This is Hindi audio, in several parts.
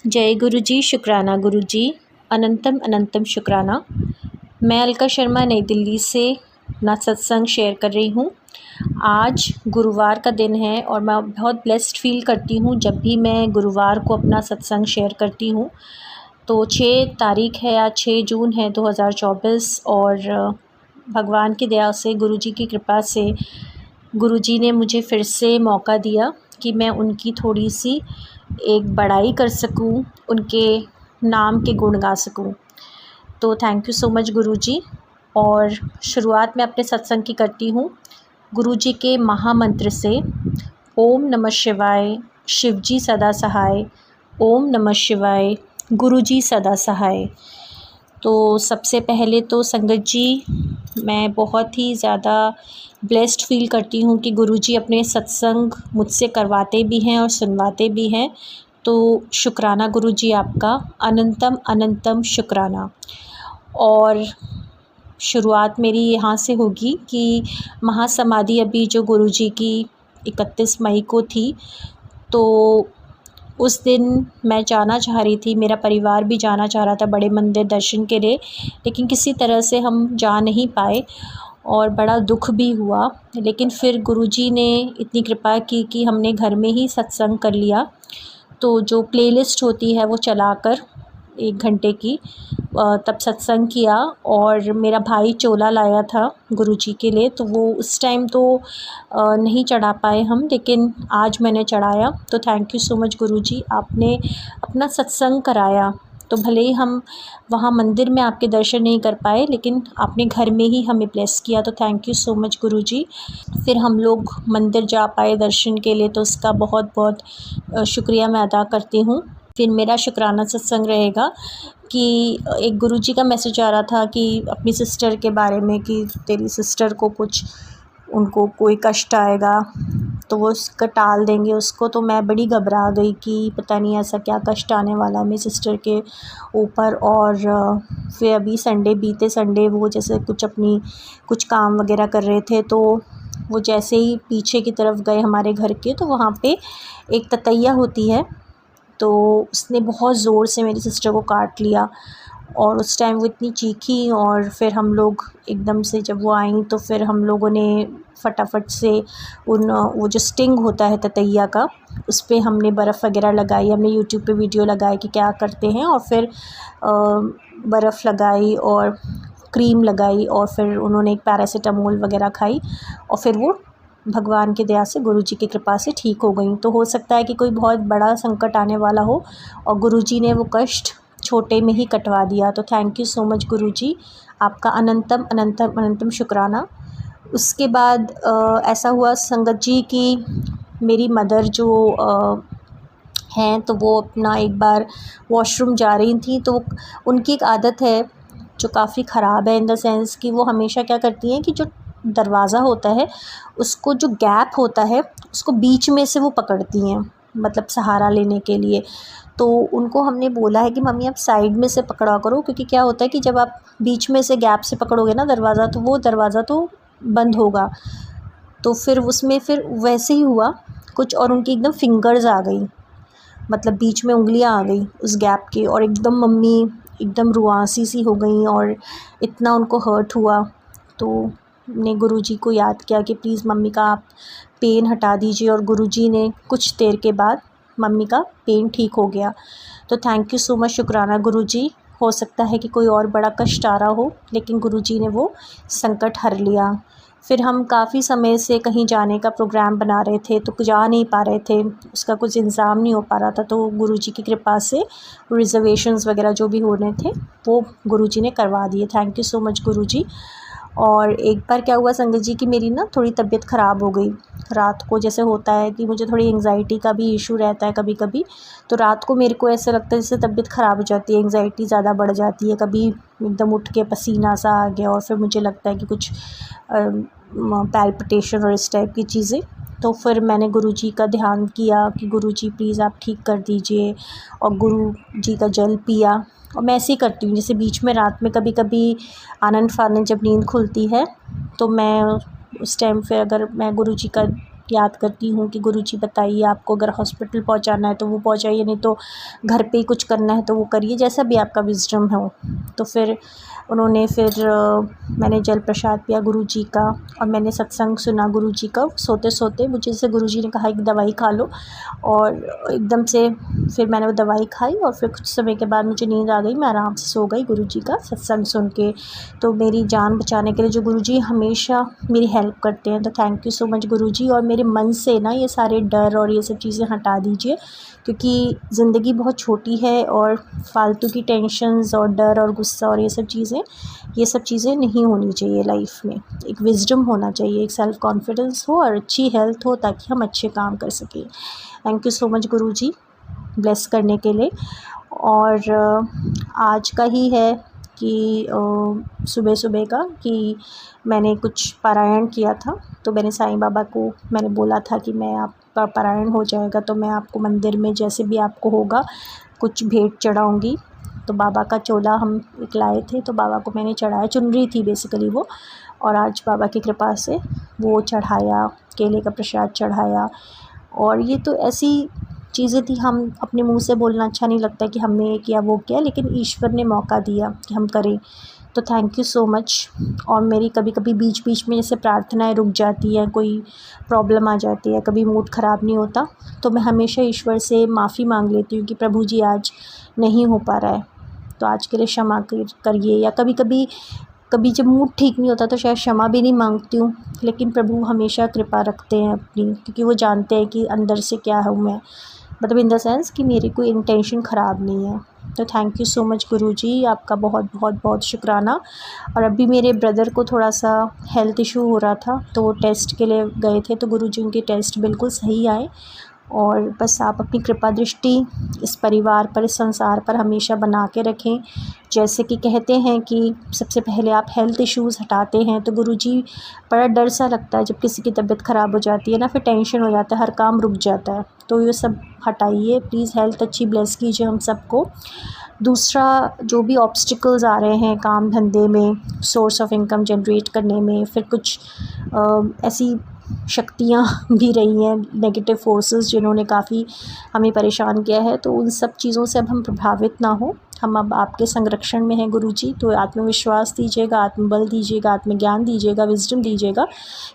जय गुरु जी, शुक्राना गुरु जी, अनंतम अनंतम शुक्राना। मैं अलका शर्मा नई दिल्ली से अपना सत्संग शेयर कर रही हूँ। आज गुरुवार का दिन है और मैं बहुत ब्लेस्ड फ़ील करती हूँ जब भी मैं गुरुवार को अपना सत्संग शेयर करती हूँ। तो 6 तारीख़ है, आज 6 जून है 2024 और भगवान की दया से, गुरु जी की कृपा से गुरु जी ने मुझे फिर से मौका दिया कि मैं उनकी थोड़ी सी एक बड़ाई कर सकूं, उनके नाम के गुण गा सकूं। तो थैंक यू सो मच गुरु जी। और शुरुआत मैं अपने सत्संग की करती हूँ गुरु जी के महामंत्र से। ओम नमः शिवाय, शिव जी सदा सहाय। ओम नमः शिवाय, गुरु जी सदा सहाय। तो सबसे पहले तो संगत जी, मैं बहुत ही ज़्यादा ब्लेस्ड फ़ील करती हूँ कि गुरुजी अपने सत्संग मुझसे करवाते भी हैं और सुनवाते भी हैं। तो शुक्राना गुरुजी आपका, अनंतम अनंतम शुक्राना। और शुरुआत मेरी यहाँ से होगी कि महासमाधि अभी जो गुरुजी की 31 मई को थी, तो उस दिन मैं जाना चाह रही थी, मेरा परिवार भी जाना चाह रहा था बड़े मंदिर दर्शन के लिए, लेकिन किसी तरह से हम जा नहीं पाए और बड़ा दुख भी हुआ। लेकिन फिर गुरुजी ने इतनी कृपा की कि हमने घर में ही सत्संग कर लिया। तो जो प्लेलिस्ट होती है वो चलाकर 1 घंटे की तब सत्संग किया। और मेरा भाई चोला लाया था गुरुजी के लिए, तो वो उस टाइम तो नहीं चढ़ा पाए हम, लेकिन आज मैंने चढ़ाया। तो थैंक यू सो मच गुरुजी, आपने अपना सत्संग कराया। तो भले ही हम वहाँ मंदिर में आपके दर्शन नहीं कर पाए, लेकिन आपने घर में ही हमें ब्लेस किया। तो थैंक यू सो मच गुरुजी। फिर हम लोग मंदिर जा पाए दर्शन के लिए, तो उसका बहुत बहुत शुक्रिया मैं अदा करती हूँ। फिर मेरा शुक्राना सत्संग रहेगा कि एक गुरुजी का मैसेज आ रहा था कि अपनी सिस्टर के बारे में, कि तेरी सिस्टर को कुछ, उनको कोई कष्ट आएगा तो वो उसका टाल देंगे उसको। तो मैं बड़ी घबरा गई कि पता नहीं ऐसा क्या कष्ट आने वाला है मेरी सिस्टर के ऊपर। और फिर अभी संडे, बीते संडे वो जैसे कुछ काम वगैरह कर रहे थे, तो वो जैसे ही पीछे की तरफ गए हमारे घर के, तो वहाँ पे एक ततैया होती है, तो उसने बहुत ज़ोर से मेरी सिस्टर को काट लिया। और उस टाइम वो इतनी चीखी, और फिर हम लोग एकदम से जब वो आईं तो फिर हम लोगों ने फटाफट से वो जो स्टिंग होता है ततैया का, उस पर हमने बर्फ़ वगैरह लगाई। हमने यूट्यूब पे वीडियो लगाई कि क्या करते हैं, और फिर बर्फ़ लगाई और क्रीम लगाई, और फिर उन्होंने एक पैरासीटामोल वगैरह खाई, और फिर वो भगवान की दया से, गुरुजी की कृपा से ठीक हो गई। तो हो सकता है कि कोई बहुत बड़ा संकट आने वाला हो और गुरुजी ने वो कष्ट छोटे में ही कटवा दिया। तो थैंक यू सो मच गुरुजी, आपका अनंतम अनंतम अनंतम शुक्राना। उसके बाद ऐसा हुआ संगत जी कि मेरी मदर जो हैं, तो वो अपना एक बार वॉशरूम जा रही थी, तो उनकी एक आदत है जो काफ़ी ख़राब है, इन द सेंस कि वो हमेशा क्या करती हैं कि जो दरवाज़ा होता है, उसको जो गैप होता है उसको बीच में से वो पकड़ती हैं, मतलब सहारा लेने के लिए। तो उनको हमने बोला है कि मम्मी आप साइड में से पकड़ा करो, क्योंकि क्या होता है कि जब आप बीच में से गैप से पकड़ोगे ना दरवाज़ा, तो वो दरवाज़ा तो बंद होगा। तो फिर उसमें फिर वैसे ही हुआ कुछ, और उनकी एकदम फिंगर्स आ गई, मतलब बीच में उंगलियां आ गई उस गैप की, और एकदम मम्मी एकदम रुआंसी सी हो गई और इतना उनको हर्ट हुआ। तो ने गुरुजी को याद किया कि प्लीज़ मम्मी का आप पेन हटा दीजिए, और गुरुजी ने कुछ देर के बाद मम्मी का पेन ठीक हो गया। तो थैंक यू सो मच, शुक्राना गुरुजी। हो सकता है कि कोई और बड़ा कष्ट आ रहा हो, लेकिन गुरुजी ने वो संकट हर लिया। फिर हम काफ़ी समय से कहीं जाने का प्रोग्राम बना रहे थे, तो जा नहीं पा रहे थे, उसका कुछ इंतज़ाम नहीं हो पा रहा था। तो गुरुजी की कृपा से रिज़र्वेशंस वगैरह जो भी होने थे वो गुरुजी ने करवा दिए। थैंक यू सो मच गुरुजी। और एक बार क्या हुआ संगत जी कि मेरी ना थोड़ी तबीयत ख़राब हो गई रात को। जैसे होता है कि मुझे थोड़ी एंग्जाइटी का भी इशू रहता है कभी कभी, तो रात को मेरे को ऐसा लगता है जैसे तबीयत ख़राब हो जाती है, एंग्जाइटी ज़्यादा बढ़ जाती है, कभी एकदम उठ के पसीना सा आ गया, और फिर मुझे लगता है कि कुछ पैल्पिटेशन और इस टाइप की चीज़ें। तो फिर मैंने गुरुजी का ध्यान किया कि गुरुजी प्लीज़ आप ठीक कर दीजिए, और गुरुजी का जल पिया। और मैं ऐसे ही करती हूँ, जैसे बीच में रात में कभी कभी आनन फानन जब नींद खुलती है, तो मैं उस टाइम फिर अगर मैं गुरुजी का याद करती हूँ कि गुरुजी बताइए, आपको अगर हॉस्पिटल पहुँचाना है तो वो पहुँचाइए, नहीं तो घर पे ही कुछ करना है तो वो करिए, जैसा भी आपका विज़डम हो। तो फिर उन्होंने मैंने जल प्रसाद पिया गुरुजी का, और मैंने सत्संग सुना गुरुजी का। सोते सोते मुझे जैसे गुरुजी ने कहा एक दवाई खा लो, और एकदम से फिर मैंने वो दवाई खाई, और फिर कुछ समय के बाद मुझे नींद आ गई, मैं आराम से सो गई गुरुजी का सत्संग सुन के। तो मेरी जान बचाने के लिए जो गुरुजी हमेशा मेरी हेल्प करते हैं, तो थैंक यू सो मच गुरुजी। और मेरे मन से ना ये सारे डर और ये सब चीज़ें हटा दीजिए, क्योंकि ज़िंदगी बहुत छोटी है, और फालतू की टेंशन्स और डर और गुस्सा और ये सब चीज़ें नहीं होनी चाहिए लाइफ में। एक विज़डम होना चाहिए, एक सेल्फ़ कॉन्फिडेंस हो और अच्छी हेल्थ हो, ताकि हम अच्छे काम कर सकें। Thank you so much Guruji bless करने के लिए। और आज का ही है कि सुबह सुबह का कि मैंने कुछ पारायण किया था, तो मैंने साईं बाबा को मैंने बोला था कि मैं आपका पारायण हो जाएगा तो मैं आपको मंदिर में जैसे भी आपको होगा कुछ भेंट चढ़ाऊँगी। तो बाबा का चोला हम एक लाए थे, तो बाबा को मैंने चढ़ाया, चुनरी थी बेसिकली वो, और आज बाबा की कृपा से वो चढ़ाया, केले का प्रसाद चढ़ाया। और ये तो ऐसी चीज़ें थी, हम अपने मुंह से बोलना अच्छा नहीं लगता कि हमने ये किया वो किया, लेकिन ईश्वर ने मौका दिया कि हम करें, तो थैंक यू सो मच। और मेरी कभी कभी बीच बीच में जैसे प्रार्थनाएं रुक जाती हैं, कोई प्रॉब्लम आ जाती है, कभी मूड ख़राब नहीं होता, तो मैं हमेशा ईश्वर से माफ़ी मांग लेती हूँ कि प्रभु जी आज नहीं हो पा रहा है, तो आज के लिए क्षमा करिए। या कभी जब मूड ठीक नहीं होता तो शायद क्षमा भी नहीं मांगती हूँ, लेकिन प्रभु हमेशा कृपा रखते हैं अपनी, क्योंकि वो जानते हैं कि अंदर से क्या हूँ मैं, मतलब इन द सेंस कि मेरी कोई इंटेंशन ख़राब नहीं है। तो थैंक यू सो मच गुरुजी, आपका बहुत बहुत बहुत शुक्राना। और अभी मेरे ब्रदर को थोड़ा सा हेल्थ इशू हो रहा था, तो वो टेस्ट के लिए गए थे, तो गुरुजी उनके टेस्ट बिल्कुल सही आए। और बस आप अपनी कृपा दृष्टि इस परिवार पर, इस संसार पर हमेशा बना के रखें। जैसे कि कहते हैं कि सबसे पहले आप हेल्थ इश्यूज़ हटाते हैं, तो गुरुजी बड़ा डर सा लगता है जब किसी की तबीयत ख़राब हो जाती है ना, फिर टेंशन हो जाता है, हर काम रुक जाता है, तो ये सब हटाइए प्लीज़, हेल्थ अच्छी ब्लेस कीजिए हम सबको। दूसरा, जो भी ऑब्स्टिकल्स आ रहे हैं काम धंधे में, सोर्स ऑफ इनकम जनरेट करने में, फिर कुछ ऐसी शक्तियाँ भी रही हैं, नेगेटिव फोर्सेस जिन्होंने काफ़ी हमें परेशान किया है, तो उन सब चीज़ों से अब हम प्रभावित ना हो, हम अब आपके संरक्षण में हैं गुरुजी। तो आत्मविश्वास दीजिएगा, आत्मबल दीजिएगा, आत्मज्ञान दीजिएगा, विजडम दीजिएगा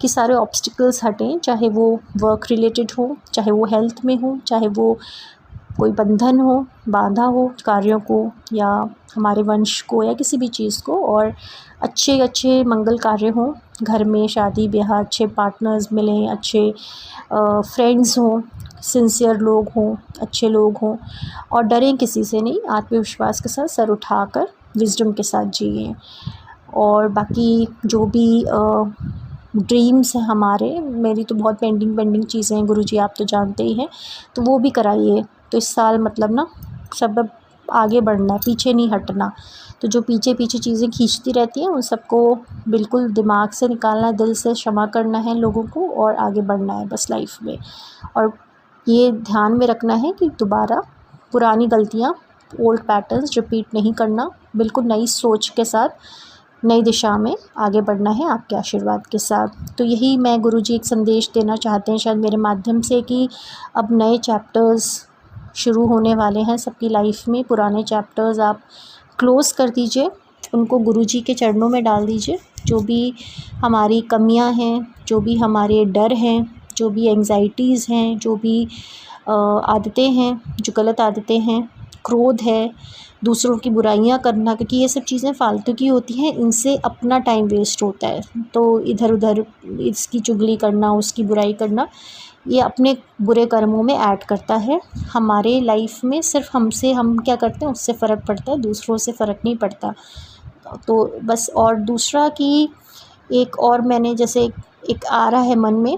कि सारे ऑब्स्टिकल्स हटें, चाहे वो वर्क रिलेटेड हो, चाहे वो हेल्थ में हो, चाहे वो कोई बंधन हो, बाधा हो कार्यों को, या हमारे वंश को, या किसी भी चीज़ को, और अच्छे अच्छे मंगल कार्य हों घर में, शादी ब्याह, अच्छे पार्टनर्स मिलें, अच्छे फ्रेंड्स हों, सिंसियर लोग हों, अच्छे लोग हों, और डरें किसी से नहीं, आत्मविश्वास के साथ सर उठाकर विजडम के साथ जिए। और बाकी जो भी ड्रीम्स हैं हमारे, मेरी तो बहुत पेंडिंग चीज़ें हैं गुरुजी, आप तो जानते ही हैं, तो वो भी कराइए। तो इस साल मतलब ना सब अब आगे बढ़ना है, पीछे नहीं हटना। तो जो पीछे चीज़ें खींचती रहती हैं उन सबको बिल्कुल दिमाग से निकालना है, दिल से क्षमा करना है लोगों को, और आगे बढ़ना है बस लाइफ में। और ये ध्यान में रखना है कि दोबारा पुरानी गलतियाँ, ओल्ड पैटर्न्स रिपीट नहीं करना, बिल्कुल नई सोच के साथ नई दिशा में आगे बढ़ना है आपके आशीर्वाद के साथ। तो यही मैं गुरुजी एक संदेश देना चाहते हैं शायद मेरे माध्यम से, कि अब नए चैप्टर्स शुरू होने वाले हैं सबकी लाइफ में। पुराने चैप्टर्स आप क्लोज़ कर दीजिए, उनको गुरुजी के चरणों में डाल दीजिए। जो भी हमारी कमियां हैं, जो भी हमारे डर हैं, जो भी एंग्जाइटीज़ हैं, जो भी आदतें हैं, जो गलत आदतें हैं, क्रोध है, दूसरों की बुराइयां करना, क्योंकि ये सब चीज़ें फालतू की होती हैं, इनसे अपना टाइम वेस्ट होता है। तो इधर उधर इसकी चुगली करना, उसकी बुराई करना, ये अपने बुरे कर्मों में ऐड करता है। हमारे लाइफ में सिर्फ हम क्या करते हैं उससे फ़र्क पड़ता है, दूसरों से फ़र्क नहीं पड़ता। तो बस, और दूसरा कि एक और मैंने जैसे एक आ रहा है मन में,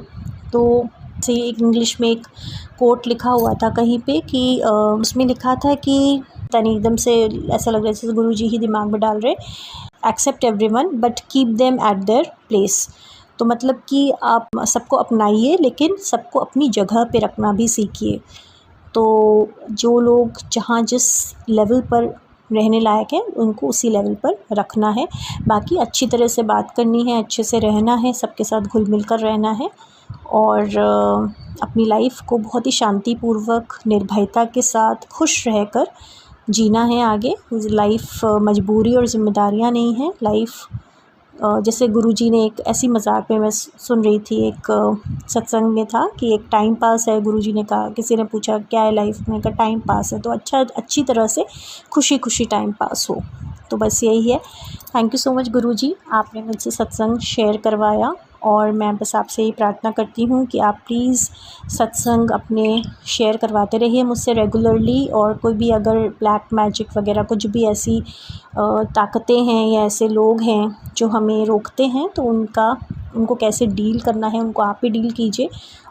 तो जैसे एक इंग्लिश में एक कोट लिखा हुआ था कहीं पे कि उसमें लिखा था कि तनी एकदम से ऐसा लग रहा है जैसे गुरुजी ही दिमाग में डाल रहे, except everyone but keep them at their place. तो मतलब कि आप सबको अपनाइए, लेकिन सबको अपनी जगह पे रखना भी सीखिए। तो जो लोग जहाँ जिस लेवल पर रहने लायक हैं उनको उसी लेवल पर रखना है। बाकी अच्छी तरह से बात करनी है, अच्छे से रहना है, सबके साथ घुल मिल कर रहना है, और अपनी लाइफ को बहुत ही शांतिपूर्वक, निर्भयता के साथ खुश रहकर जीना है आगे। लाइफ मजबूरी और ज़िम्मेदारियाँ नहीं है। लाइफ जैसे गुरुजी ने एक ऐसी मज़ाक में मैं सुन रही थी, एक सत्संग में था कि एक टाइम पास है। गुरुजी ने कहा, किसी ने पूछा क्या है लाइफ में, कहा टाइम पास है, तो अच्छी तरह से खुशी खुशी टाइम पास हो। तो बस यही है। थैंक यू सो मच गुरुजी, आपने मुझसे सत्संग शेयर करवाया और मैं बस आपसे यही प्रार्थना करती हूँ कि आप प्लीज़ सत्संग अपने शेयर करवाते रहिए मुझसे रेगुलरली। और कोई भी अगर ब्लैक मैजिक वगैरह कुछ भी ऐसी ताकतें हैं या ऐसे लोग हैं जो हमें रोकते हैं, तो उनको कैसे डील करना है, उनको आप ही डील कीजिए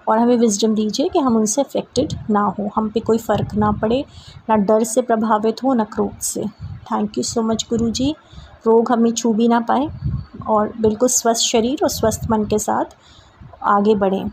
और हमें विज़डम दीजिए कि हम उनसे अफेक्टेड ना हो, हम पे कोई फ़र्क ना पड़े, ना डर से प्रभावित हो, ना क्रोध से। थैंक यू सो मच गुरुजी। रोग हमें छू भी ना पाए और बिल्कुल स्वस्थ शरीर और स्वस्थ मन के साथ आगे बढ़ें।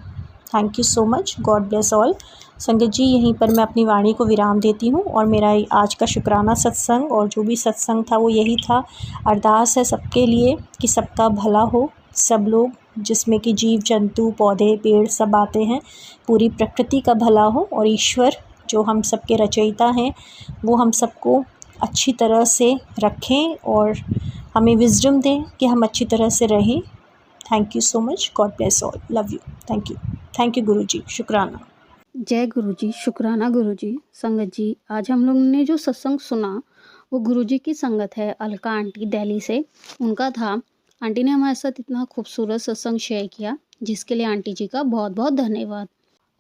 Thank you so much. God bless all. संगत जी, यहीं पर मैं अपनी वाणी को विराम देती हूँ और मेरा आज का शुक्राना सत्संग और जो भी सत्संग था वो यही था। अरदास है सबके लिए कि सबका भला हो, सब लोग जिसमें कि जीव जंतु पौधे पेड़ सब आते हैं, पूरी प्रकृति का भला हो और ईश्वर जो हम सबके रचयिता हैं वो हम सबको अच्छी तरह से रखें और हमें विज़डम दें कि हम अच्छी तरह से रहें। Thank you so much. God bless all. Love you. Thank you Guruji. शुक्राना। जय गुरुजी। शुक्राना गुरुजी। संगत जी, आज हम लोग ने जो सत्संग सुना वो गुरुजी की संगत है अलका आंटी दिल्ली से, उनका था। आंटी ने हमारे साथ इतना खूबसूरत सत्संग शेयर किया, जिसके लिए आंटी जी का बहुत बहुत धन्यवाद।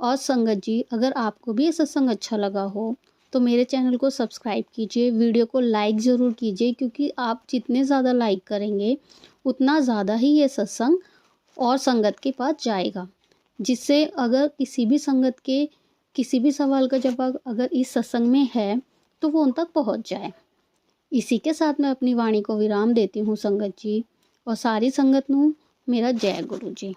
और संगत जी, अगर आपको भी ये सत्संग अच्छा लगा हो तो मेरे चैनल को सब्सक्राइब कीजिए, वीडियो को लाइक ज़रूर कीजिए, क्योंकि आप जितने ज़्यादा लाइक करेंगे उतना ज़्यादा ही ये सत्संग और संगत के पास जाएगा, जिससे अगर किसी भी संगत के किसी भी सवाल का जवाब अगर इस सत्संग में है तो वो उन तक पहुंच जाए। इसी के साथ मैं अपनी वाणी को विराम देती हूँ संगत जी, और सारी संगत नू मेरा जय गुरु जी।